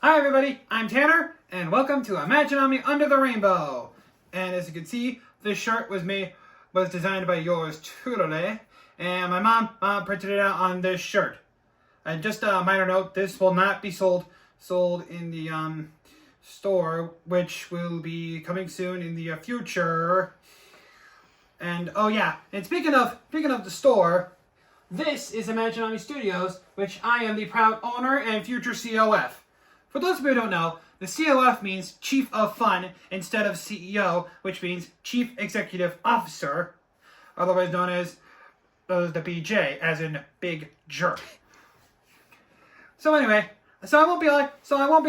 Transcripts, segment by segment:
Hi everybody, I'm Tanner, and welcome to Imaginami Under the Rainbow. And as you can see, this shirt was designed by yours truly, and my mom printed it out on this shirt. And just a minor note, this will not be sold in the store, which will be coming soon in the future. And oh yeah, and speaking of the store, this is Imaginami Studios, which I am the proud owner and future COF. For those of you who don't know, the COF means Chief of Fun instead of CEO, which means Chief Executive Officer, otherwise known as the BJ, as in Big Jerk. So anyway, I won't be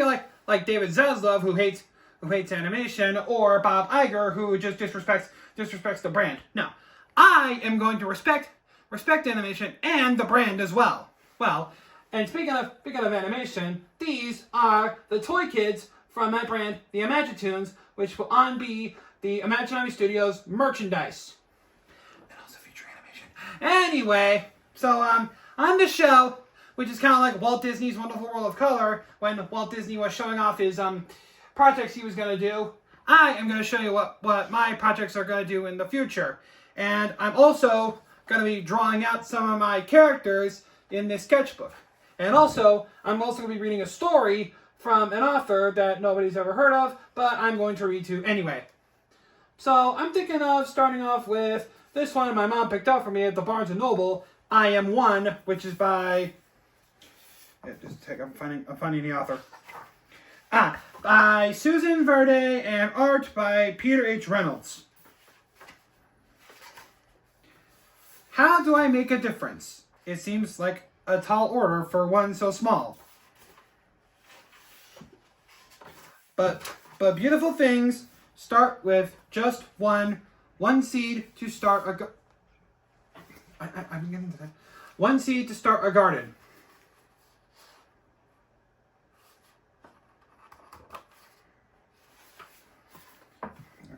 like David Zaslav who hates animation, or Bob Iger who just disrespects the brand. No, I am going to respect animation and the brand as well. Well. And speaking of animation, these are the toy kids from my brand, the Imagi-toons, which will be the Imaginami Studios merchandise. And also feature animation. Anyway, so on the show, which is kind of like Walt Disney's Wonderful World of Color, when Walt Disney was showing off his projects he was going to do, I am going to show you what my projects are going to do in the future. And I'm also going to be drawing out some of my characters in this sketchbook. And also, I'm also going to be reading a story from an author that nobody's ever heard of, but I'm going to read to anyway. So, I'm thinking of starting off with this one my mom picked up for me at the Barnes & Noble, I Am One, which is by... I'm finding the author. By Susan Verde and art by Peter H. Reynolds. How do I make a difference? It seems like a tall order for one so small. But beautiful things start with just one seed to start I'm getting to that. One seed to start a garden.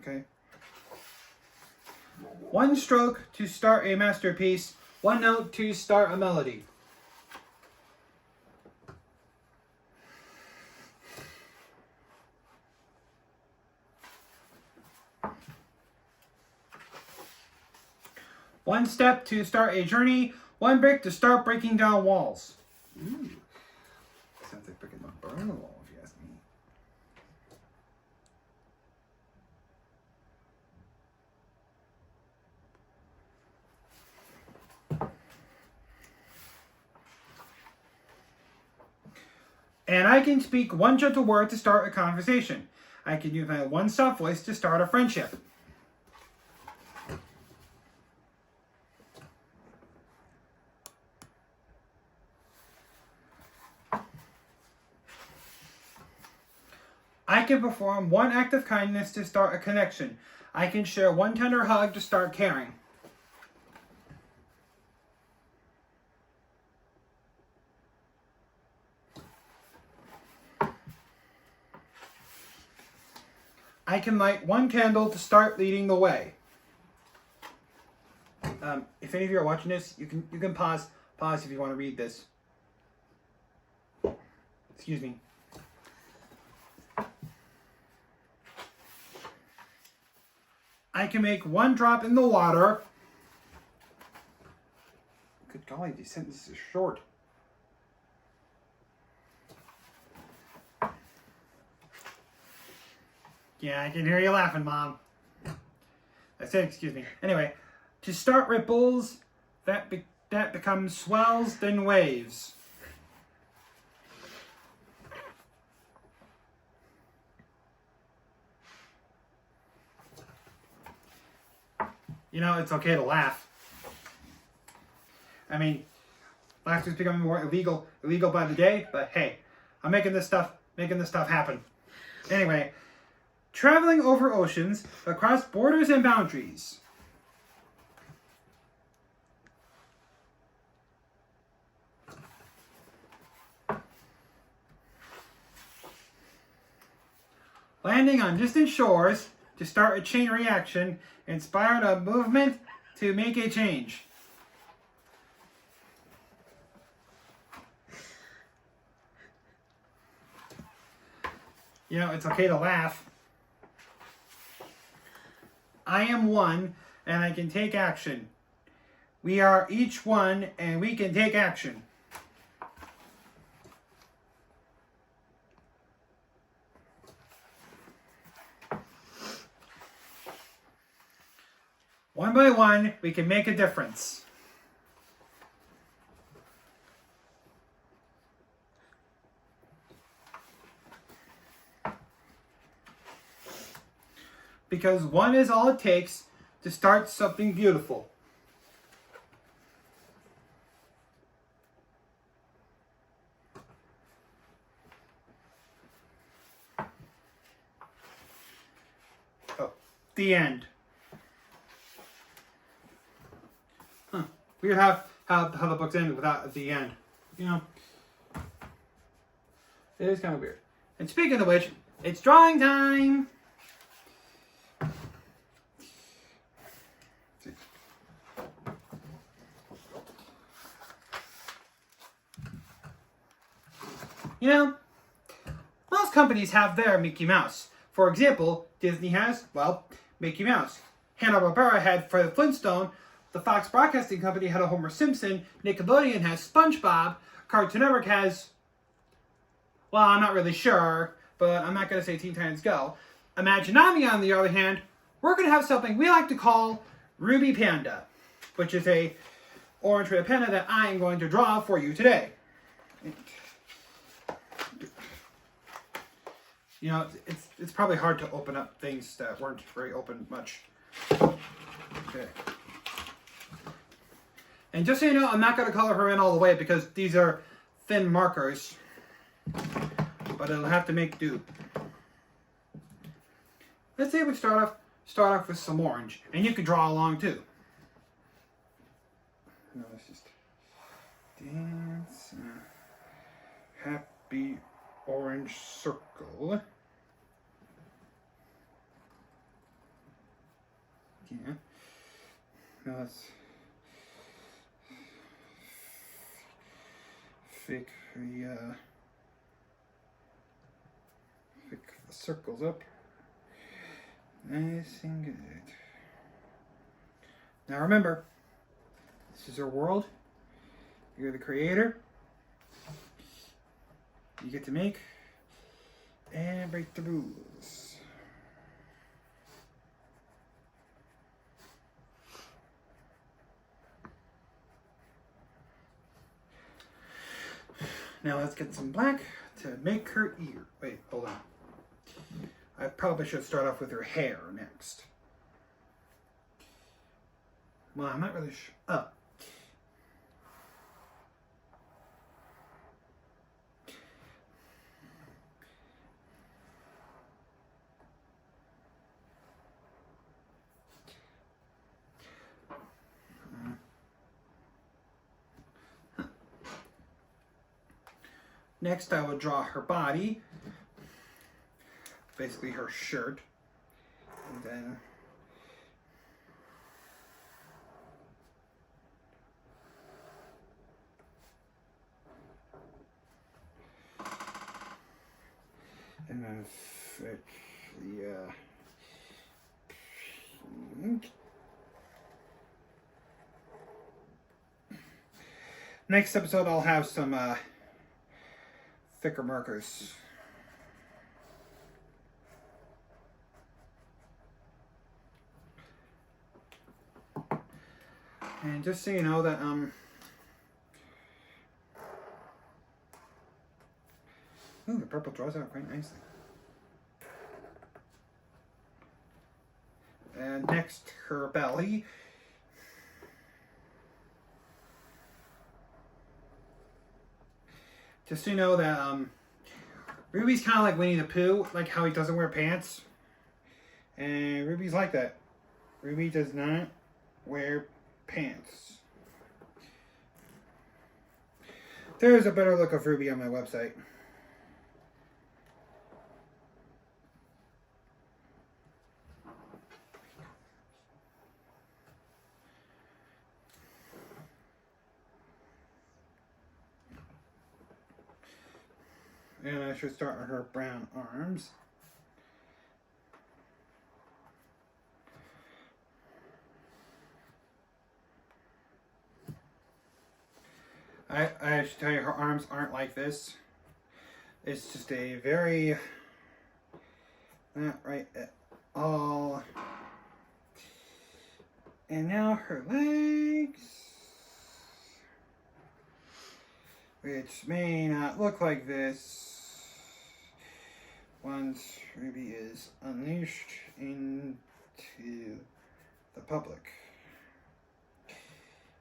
Okay. One stroke to start a masterpiece. One note to start a melody. One step to start a journey. One brick to start breaking down walls. Ooh. Sounds like breaking the burn wall, if you ask me. And I can speak one gentle word to start a conversation. I can use my one soft voice to start a friendship. I can perform one act of kindness to start a connection. I can share one tender hug to start caring. I can light one candle to start leading the way. If any of you are watching this, you can pause if you want to read this. Excuse me. I can make one drop in the water. Good golly, these sentences are short. Yeah, I can hear you laughing, Mom. I said, excuse me. Anyway, to start ripples, that become swells, then waves. You know, it's okay to laugh. I mean, laughter is becoming more illegal by the day, but hey, I'm making this stuff happen. Anyway, traveling over oceans, across borders and boundaries. Landing on distant shores to start a chain reaction, inspired a movement to make a change. You know, it's okay to laugh. I am one, and I can take action. We are each one, and we can take action. One by one, we can make a difference. Because one is all it takes to start something beautiful. Oh, the end. Huh. Weird how the books end without the end. You know, it is kind of weird. And speaking of which, it's drawing time. You know, most companies have their Mickey Mouse. For example, Disney has, well, Mickey Mouse. Hanna-Barbera had Fred Flintstone. The Fox Broadcasting Company had a Homer Simpson. Nickelodeon has SpongeBob. Cartoon Network has, well, I'm not really sure, but I'm not going to say Teen Titans Go. Imaginami, on the other hand, we're going to have something we like to call Ruby Panda, which is a orange red panda that I am going to draw for you today. You know, it's probably hard to open up things that weren't very open much. Okay. And just so you know, I'm not going to color her in all the way because these are thin markers. But it'll have to make do. Let's say we start off with some orange. And you can draw along too. No, let's just dance. Happy orange circle. Yeah. Now let's fake the circles up. Nice and good. Now remember, this is our world. You're the creator. You get to make and break the rules. Now let's get some black to make her ear. Wait, hold on. I probably should start off with her hair next. Well, I'm not really sure. Oh. Next, I will draw her body, basically her shirt, and then fix the pink. Next episode, I'll have some thicker markers. And just so you know that ooh, the purple draws out quite nicely. And next, her belly. Just so you know that Ruby's kind of like Winnie the Pooh, like how he doesn't wear pants. And Ruby's like that. Ruby does not wear pants. There's a better look of Ruby on my website. And I should start with her brown arms. should tell you her arms aren't like this. It's just a very, not right at all. And now her legs, which may not look like this once Ruby is unleashed into the public.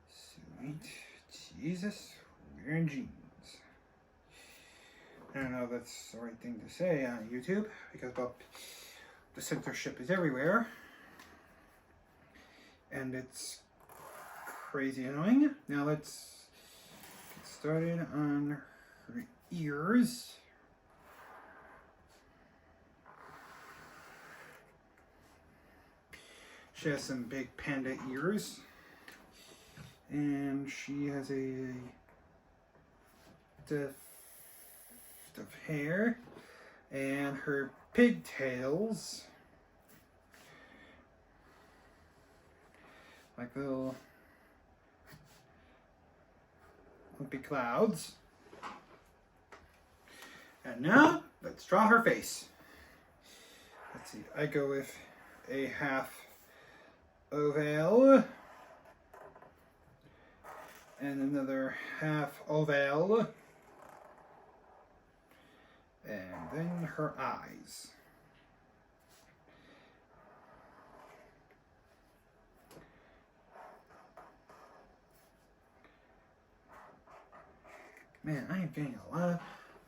Sweet Jesus, wearing jeans. I don't know if that's the right thing to say on YouTube, because well, the censorship is everywhere. And it's crazy annoying. Now let's get started on her ears. She has some big panda ears. And she has a tuft of hair. And her pigtails, like little lumpy clouds. And now, let's draw her face. Let's see, I go with a half oval and another half oval, and then her eyes. Man, I am getting a lot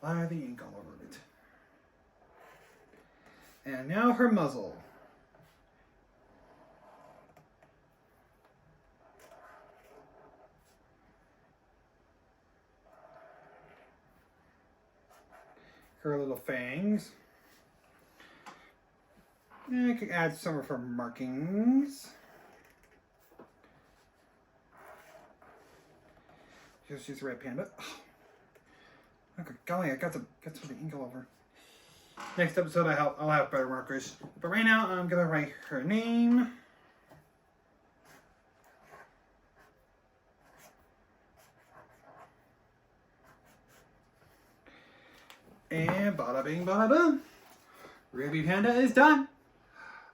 of the ink all over it. And now her muzzle. Her little fangs. And I could add some of her markings. She's a red panda. Oh. Okay, golly, I got some of the ink all over. Next episode, I'll have better markers. But right now, I'm gonna write her name. And bada bing, bada boom. Ruby Panda is done.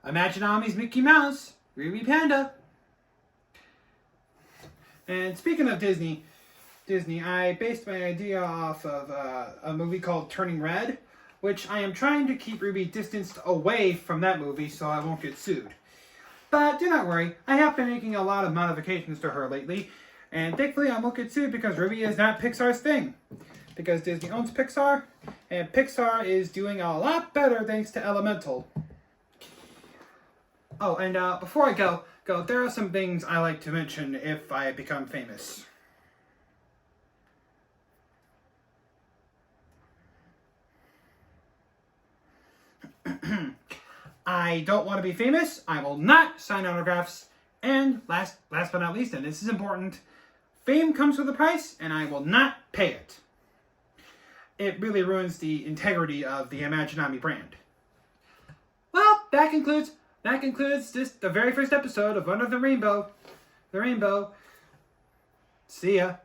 Imaginami's Mickey Mouse, Ruby Panda. And speaking of Disney, I based my idea off of a movie called Turning Red, which I am trying to keep Ruby distanced away from that movie so I won't get sued. But do not worry, I have been making a lot of modifications to her lately, and thankfully I won't get sued because Ruby is not Pixar's thing. Because Disney owns Pixar, and Pixar is doing a lot better thanks to Elemental. Oh, and before I go, there are some things I like to mention if I become famous. I don't want to be famous. I will not sign autographs. And last but not least, and this is important, fame comes with a price, and I will not pay it. It really ruins the integrity of the Imaginami brand. Well, that concludes the very first episode of Under the Rainbow. See ya.